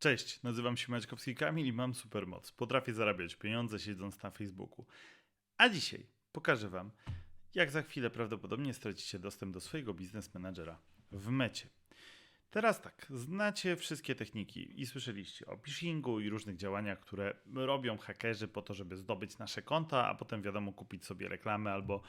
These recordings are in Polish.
Cześć, nazywam się Maćkowski Kamil i mam supermoc. Potrafię zarabiać pieniądze siedząc na Facebooku. A dzisiaj pokażę Wam, jak za chwilę prawdopodobnie stracicie dostęp do swojego biznes managera w Mecie. Teraz tak, znacie wszystkie techniki i słyszeliście o phishingu i różnych działaniach, które robią hakerzy po to, żeby zdobyć nasze konta, a potem wiadomo kupić sobie reklamy albo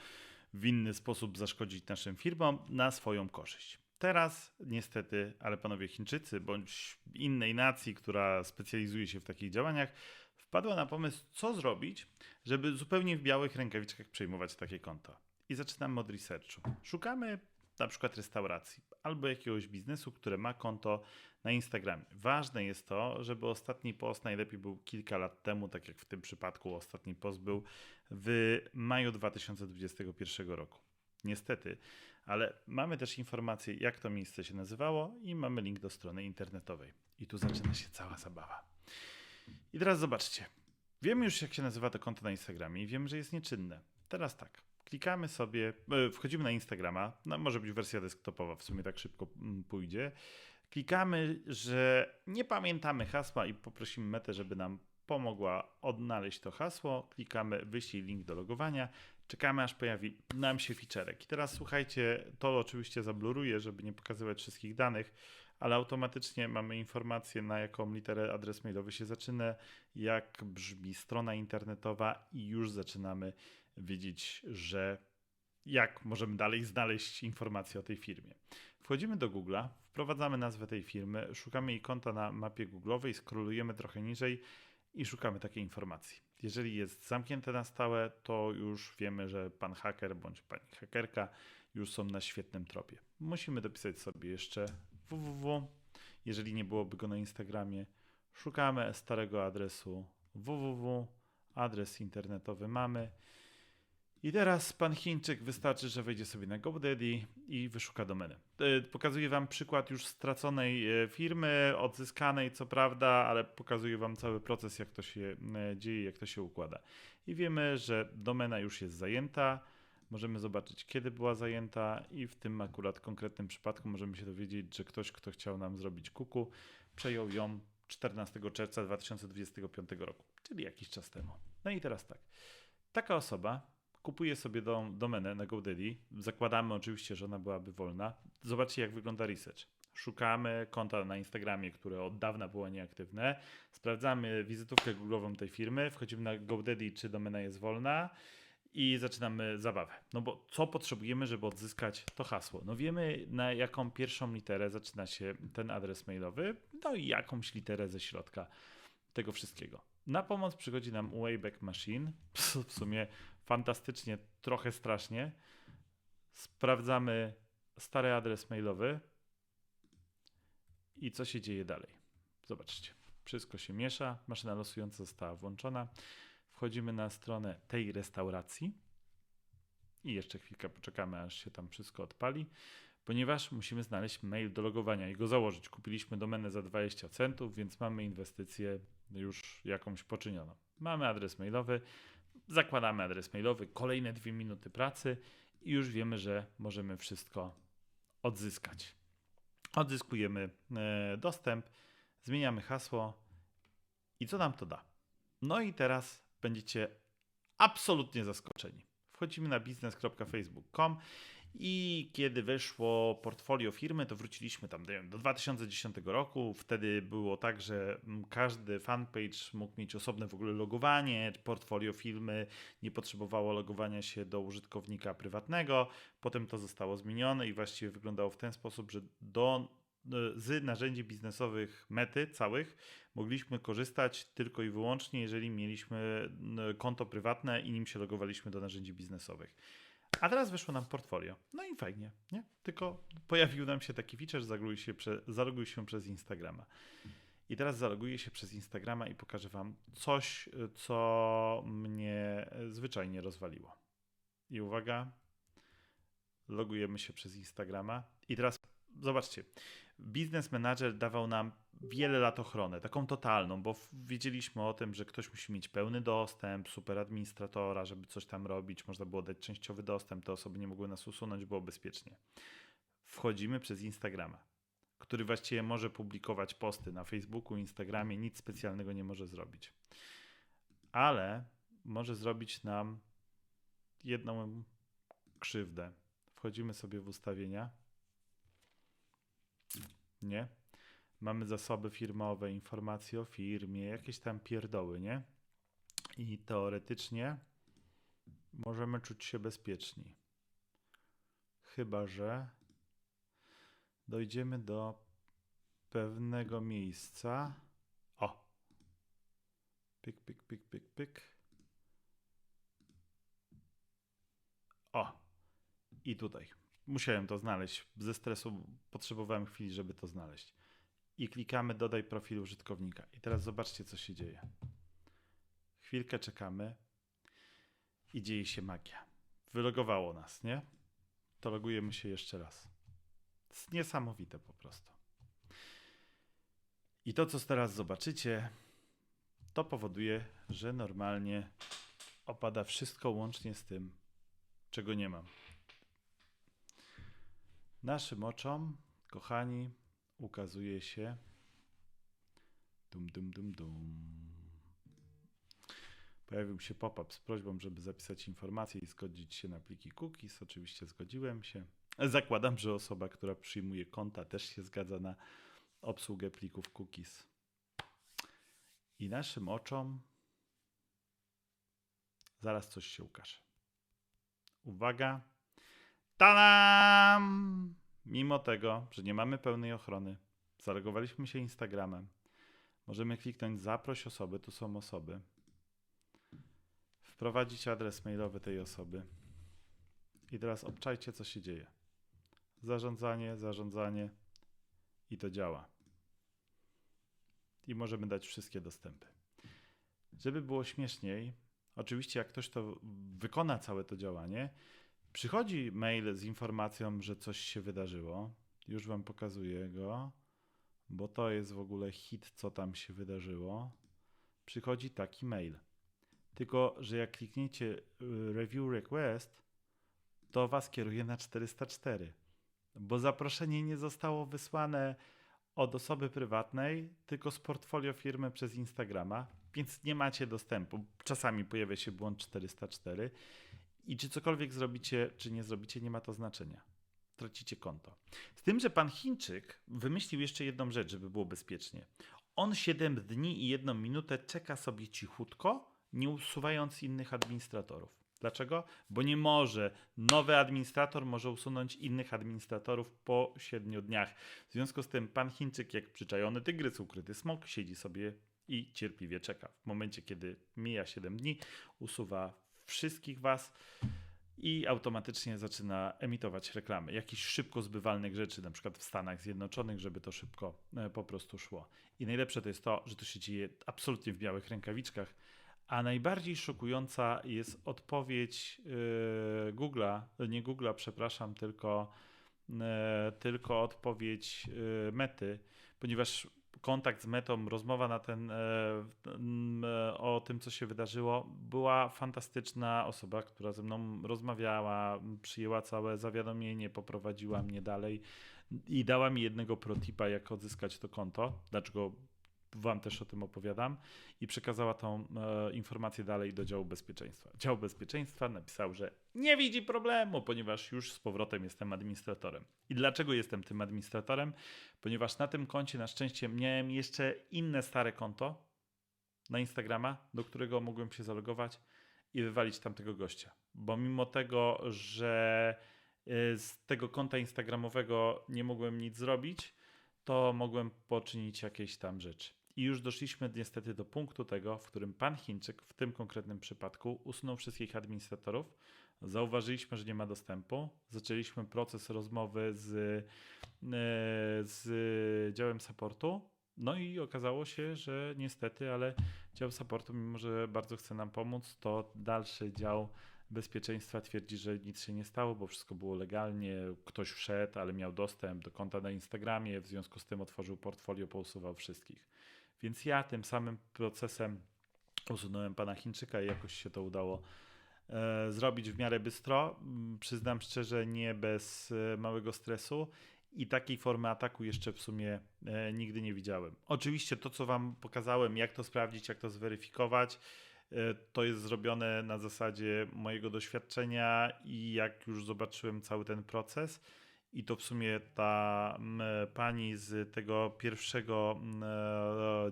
w inny sposób zaszkodzić naszym firmom na swoją korzyść. Teraz niestety, ale panowie Chińczycy bądź innej nacji, która specjalizuje się w takich działaniach, wpadła na pomysł, co zrobić, żeby zupełnie w białych rękawiczkach przejmować takie konta. I zaczynamy od researchu. Szukamy na przykład restauracji albo jakiegoś biznesu, które ma konto na Instagramie. Ważne jest to, żeby ostatni post najlepiej był kilka lat temu, tak jak w tym przypadku ostatni post był w maju 2021 roku. Niestety, ale mamy też informację, jak to miejsce się nazywało i mamy link do strony internetowej. I tu zaczyna się cała zabawa. I teraz zobaczcie. Wiemy już, jak się nazywa to konto na Instagramie i wiemy, że jest nieczynne. Teraz tak. Klikamy sobie, wchodzimy na Instagrama, no może być wersja desktopowa, w sumie tak szybko pójdzie. Klikamy, że nie pamiętamy hasła i poprosimy Metę, żeby nam pomogła odnaleźć to hasło. Klikamy wyślij link do logowania. Czekamy, aż pojawi nam się featurek. I teraz słuchajcie, to oczywiście zabluruję, żeby nie pokazywać wszystkich danych, ale automatycznie mamy informację, na jaką literę adres mailowy się zaczyna, jak brzmi strona internetowa i już zaczynamy wiedzieć, że jak możemy dalej znaleźć informacje o tej firmie. Wchodzimy do Google'a, wprowadzamy nazwę tej firmy, szukamy jej konta na mapie google'owej, scrollujemy trochę niżej i szukamy takiej informacji. Jeżeli jest zamknięte na stałe, to już wiemy, że pan haker bądź pani hakerka już są na świetnym tropie. Musimy dopisać sobie jeszcze www. Jeżeli nie byłoby go na Instagramie, szukamy starego adresu www. Adres internetowy mamy. I teraz pan Chińczyk wystarczy, że wejdzie sobie na GoDaddy i wyszuka domenę. Pokazuję wam przykład już straconej firmy, odzyskanej co prawda, ale pokazuję wam cały proces, jak to się dzieje, jak to się układa. I wiemy, że domena już jest zajęta. Możemy zobaczyć, kiedy była zajęta i w tym akurat konkretnym przypadku możemy się dowiedzieć, że ktoś, kto chciał nam zrobić kuku, przejął ją 14 czerwca 2025 roku, czyli jakiś czas temu. No i teraz tak. Taka osoba kupuje sobie domenę na GoDaddy. Zakładamy oczywiście, że ona byłaby wolna. Zobaczcie, jak wygląda research. Szukamy konta na Instagramie, które od dawna było nieaktywne. Sprawdzamy wizytówkę Google'ową tej firmy. Wchodzimy na GoDaddy, czy domena jest wolna. I zaczynamy zabawę. No bo co potrzebujemy, żeby odzyskać to hasło? No wiemy, na jaką pierwszą literę zaczyna się ten adres mailowy, no i jakąś literę ze środka tego wszystkiego. Na pomoc przychodzi nam Wayback Machine. W sumie fantastycznie, trochę strasznie. Sprawdzamy stary adres mailowy i co się dzieje dalej. Zobaczcie, wszystko się miesza, maszyna losująca została włączona. Wchodzimy na stronę tej restauracji i jeszcze chwilkę poczekamy, aż się tam wszystko odpali, ponieważ musimy znaleźć mail do logowania i go założyć. Kupiliśmy domenę za 20 centów, więc mamy inwestycję już jakąś poczynioną. Mamy adres mailowy, zakładamy adres mailowy, kolejne 2 minuty pracy i już wiemy, że możemy wszystko odzyskać. Odzyskujemy dostęp, zmieniamy hasło i co nam to da? No i teraz będziecie absolutnie zaskoczeni. Wchodzimy na biznes.facebook.com i kiedy weszło portfolio firmy, to wróciliśmy tam do 2010 roku. Wtedy było tak, że każdy fanpage mógł mieć osobne w ogóle logowanie. Portfolio firmy nie potrzebowało logowania się do użytkownika prywatnego. Potem to zostało zmienione i właściwie wyglądało w ten sposób, że z narzędzi biznesowych Mety całych mogliśmy korzystać tylko i wyłącznie, jeżeli mieliśmy konto prywatne i nim się logowaliśmy do narzędzi biznesowych. A teraz wyszło nam portfolio. No i fajnie, nie? Tylko pojawił nam się taki feature, zaloguj się przez Instagrama. I teraz zaloguję się przez Instagrama i pokażę wam coś, co mnie zwyczajnie rozwaliło. I uwaga, logujemy się przez Instagrama i teraz zobaczcie, Business Manager dawał nam wiele lat ochronę, taką totalną, bo wiedzieliśmy o tym, że ktoś musi mieć pełny dostęp, super administratora, żeby coś tam robić, można było dać częściowy dostęp, te osoby nie mogły nas usunąć, było bezpiecznie. Wchodzimy przez Instagrama. który właściwie może publikować posty na Facebooku, Instagramie, nic specjalnego nie może zrobić. Ale może zrobić nam jedną krzywdę. Wchodzimy sobie w ustawienia. Nie? Mamy zasoby firmowe, informacje o firmie, jakieś tam pierdoły, nie? I teoretycznie możemy czuć się bezpieczni. Chyba że dojdziemy do pewnego miejsca. O! Pyk, pyk, pyk, pyk, pyk. O! I tutaj. Musiałem to znaleźć. Ze stresu potrzebowałem chwili, żeby to znaleźć. I klikamy dodaj profil użytkownika. I teraz zobaczcie, co się dzieje. Chwilkę czekamy i dzieje się magia. Wylogowało nas, nie? To logujemy się jeszcze raz. To jest niesamowite po prostu. I to, co teraz zobaczycie, to powoduje, że normalnie opada wszystko łącznie z tym, czego nie mam. Naszym oczom, kochani, ukazuje się dum, dum, dum, dum. Pojawił się pop-up z prośbą, żeby zapisać informacje i zgodzić się na pliki cookies. Oczywiście zgodziłem się. Zakładam, że osoba, która przyjmuje konta, też się zgadza na obsługę plików cookies. I naszym oczom zaraz coś się ukaże. Uwaga. Tadam! Mimo tego, że nie mamy pełnej ochrony, zalogowaliśmy się Instagramem, możemy kliknąć zaproś osoby, tu są osoby, wprowadzić adres mailowy tej osoby i teraz obczajcie, co się dzieje. Zarządzanie i to działa. I możemy dać wszystkie dostępy. Żeby było śmieszniej, oczywiście jak ktoś to wykona całe to działanie, przychodzi mail z informacją, że coś się wydarzyło. Już wam pokazuję go, bo to jest w ogóle hit, co tam się wydarzyło. Przychodzi taki mail. Tylko, że jak klikniecie review request, to was kieruje na 404, bo zaproszenie nie zostało wysłane od osoby prywatnej, tylko z portfolio firmy przez Instagrama, więc nie macie dostępu. Czasami pojawia się błąd 404 i czy cokolwiek zrobicie, czy nie zrobicie, nie ma to znaczenia. Tracicie konto. Z tym, że pan Chińczyk wymyślił jeszcze jedną rzecz, żeby było bezpiecznie. On 7 dni i 1 minutę czeka sobie cichutko, nie usuwając innych administratorów. Dlaczego? Bo nie może. Nowy administrator może usunąć innych administratorów po 7 dniach. W związku z tym pan Chińczyk, jak przyczajony tygrys, ukryty smok, siedzi sobie i cierpliwie czeka. W momencie, kiedy mija 7 dni, usuwa wszystkich was i automatycznie zaczyna emitować reklamy. Jakichś szybko zbywalnych rzeczy, na przykład w Stanach Zjednoczonych, żeby to szybko po prostu szło. I najlepsze to jest to, że to się dzieje absolutnie w białych rękawiczkach, a najbardziej szokująca jest odpowiedź nie Google'a, przepraszam, tylko odpowiedź Mety, ponieważ kontakt z Metą, rozmowa o tym, co się wydarzyło, była fantastyczna. Osoba, która ze mną rozmawiała, przyjęła całe zawiadomienie, poprowadziła mnie dalej i dała mi jednego protipa, jak odzyskać to konto. Dlaczego wam też o tym opowiadam i przekazała tą informację dalej do działu bezpieczeństwa. Dział bezpieczeństwa napisał, że nie widzi problemu, ponieważ już z powrotem jestem administratorem. I dlaczego jestem tym administratorem? Ponieważ na tym koncie na szczęście miałem jeszcze inne stare konto na Instagrama, do którego mogłem się zalogować i wywalić tamtego gościa. Bo mimo tego, że z tego konta instagramowego nie mogłem nic zrobić, to mogłem poczynić jakieś tam rzeczy. I już doszliśmy niestety do punktu tego, w którym pan Chińczyk w tym konkretnym przypadku usunął wszystkich administratorów. Zauważyliśmy, że nie ma dostępu. Zaczęliśmy proces rozmowy z działem supportu. No i okazało się, że niestety, ale dział supportu, mimo że bardzo chce nam pomóc, to dalszy dział bezpieczeństwa twierdzi, że nic się nie stało, bo wszystko było legalnie. Ktoś wszedł, ale miał dostęp do konta na Instagramie, w związku z tym otworzył portfolio, pousuwał wszystkich. Więc ja tym samym procesem usunąłem pana Chińczyka i jakoś się to udało zrobić w miarę bystro. Przyznam szczerze, nie bez małego stresu. i takiej formy ataku jeszcze w sumie nigdy nie widziałem. Oczywiście to, co wam pokazałem, jak to sprawdzić, jak to zweryfikować, to jest zrobione na zasadzie mojego doświadczenia i jak już zobaczyłem cały ten proces. I to w sumie ta pani z tego pierwszego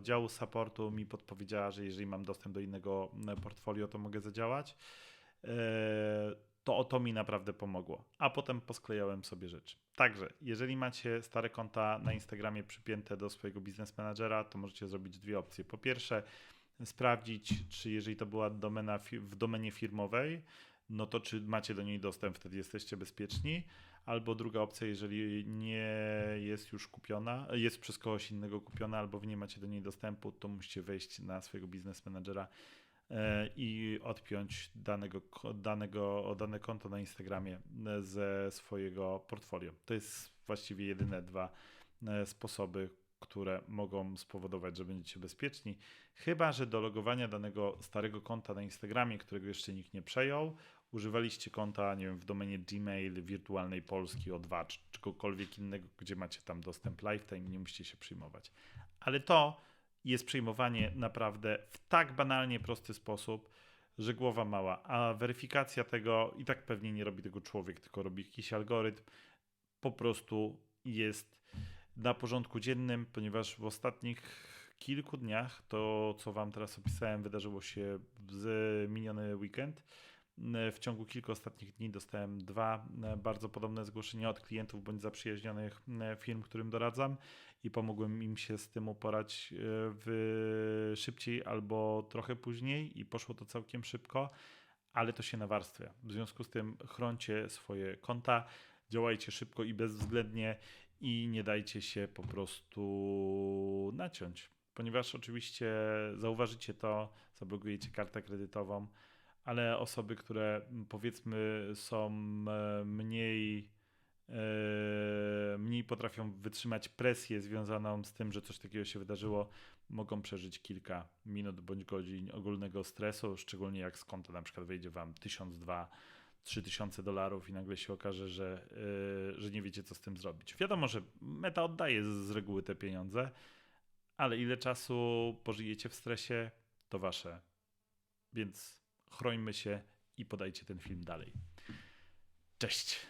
działu supportu mi podpowiedziała, że jeżeli mam dostęp do innego portfolio, to mogę zadziałać. To mi naprawdę pomogło. A potem posklejałem sobie rzeczy. Także, jeżeli macie stare konta na Instagramie przypięte do swojego Business Managera, to możecie zrobić dwie opcje. Po pierwsze, sprawdzić, czy jeżeli to była domena w domenie firmowej, no to czy macie do niej dostęp, wtedy jesteście bezpieczni. Albo druga opcja, jeżeli nie jest już kupiona, jest przez kogoś innego kupiona, albo wy nie macie do niej dostępu, to musicie wejść na swojego Business Managera i odpiąć dane konto na Instagramie ze swojego portfolio. To jest właściwie jedyne dwa sposoby, które mogą spowodować, że będziecie bezpieczni. Chyba że do logowania danego starego konta na Instagramie, którego jeszcze nikt nie przejął, używaliście konta, nie wiem, w domenie Gmail, Wirtualnej Polski, O2 czy czegokolwiek innego, gdzie macie tam dostęp lifetime, nie musicie się przyjmować. Ale to jest przyjmowanie naprawdę w tak banalnie prosty sposób, że głowa mała, a weryfikacja tego i tak pewnie nie robi tego człowiek, tylko robi jakiś algorytm, po prostu jest na porządku dziennym, ponieważ w ostatnich kilku dniach to, co wam teraz opisałem, wydarzyło się w miniony weekend. W ciągu kilku ostatnich dni dostałem dwa bardzo podobne zgłoszenia od klientów bądź zaprzyjaźnionych firm, którym doradzam i pomogłem im się z tym uporać szybciej albo trochę później i poszło to całkiem szybko, ale to się nawarstwia. W związku z tym chrońcie swoje konta, działajcie szybko i bezwzględnie i nie dajcie się po prostu naciąć, ponieważ oczywiście zauważycie to, zablokujecie kartę kredytową, ale osoby, które powiedzmy są mniej potrafią wytrzymać presję związaną z tym, że coś takiego się wydarzyło, mogą przeżyć kilka minut bądź godzin ogólnego stresu, szczególnie jak z konta na przykład wejdzie wam 1000, 2000, $3000 i nagle się okaże, że nie wiecie co z tym zrobić. Wiadomo, że Meta oddaje z reguły te pieniądze, ale ile czasu pożyjecie w stresie, to wasze. Więc chrońmy się i podajcie ten film dalej. Cześć!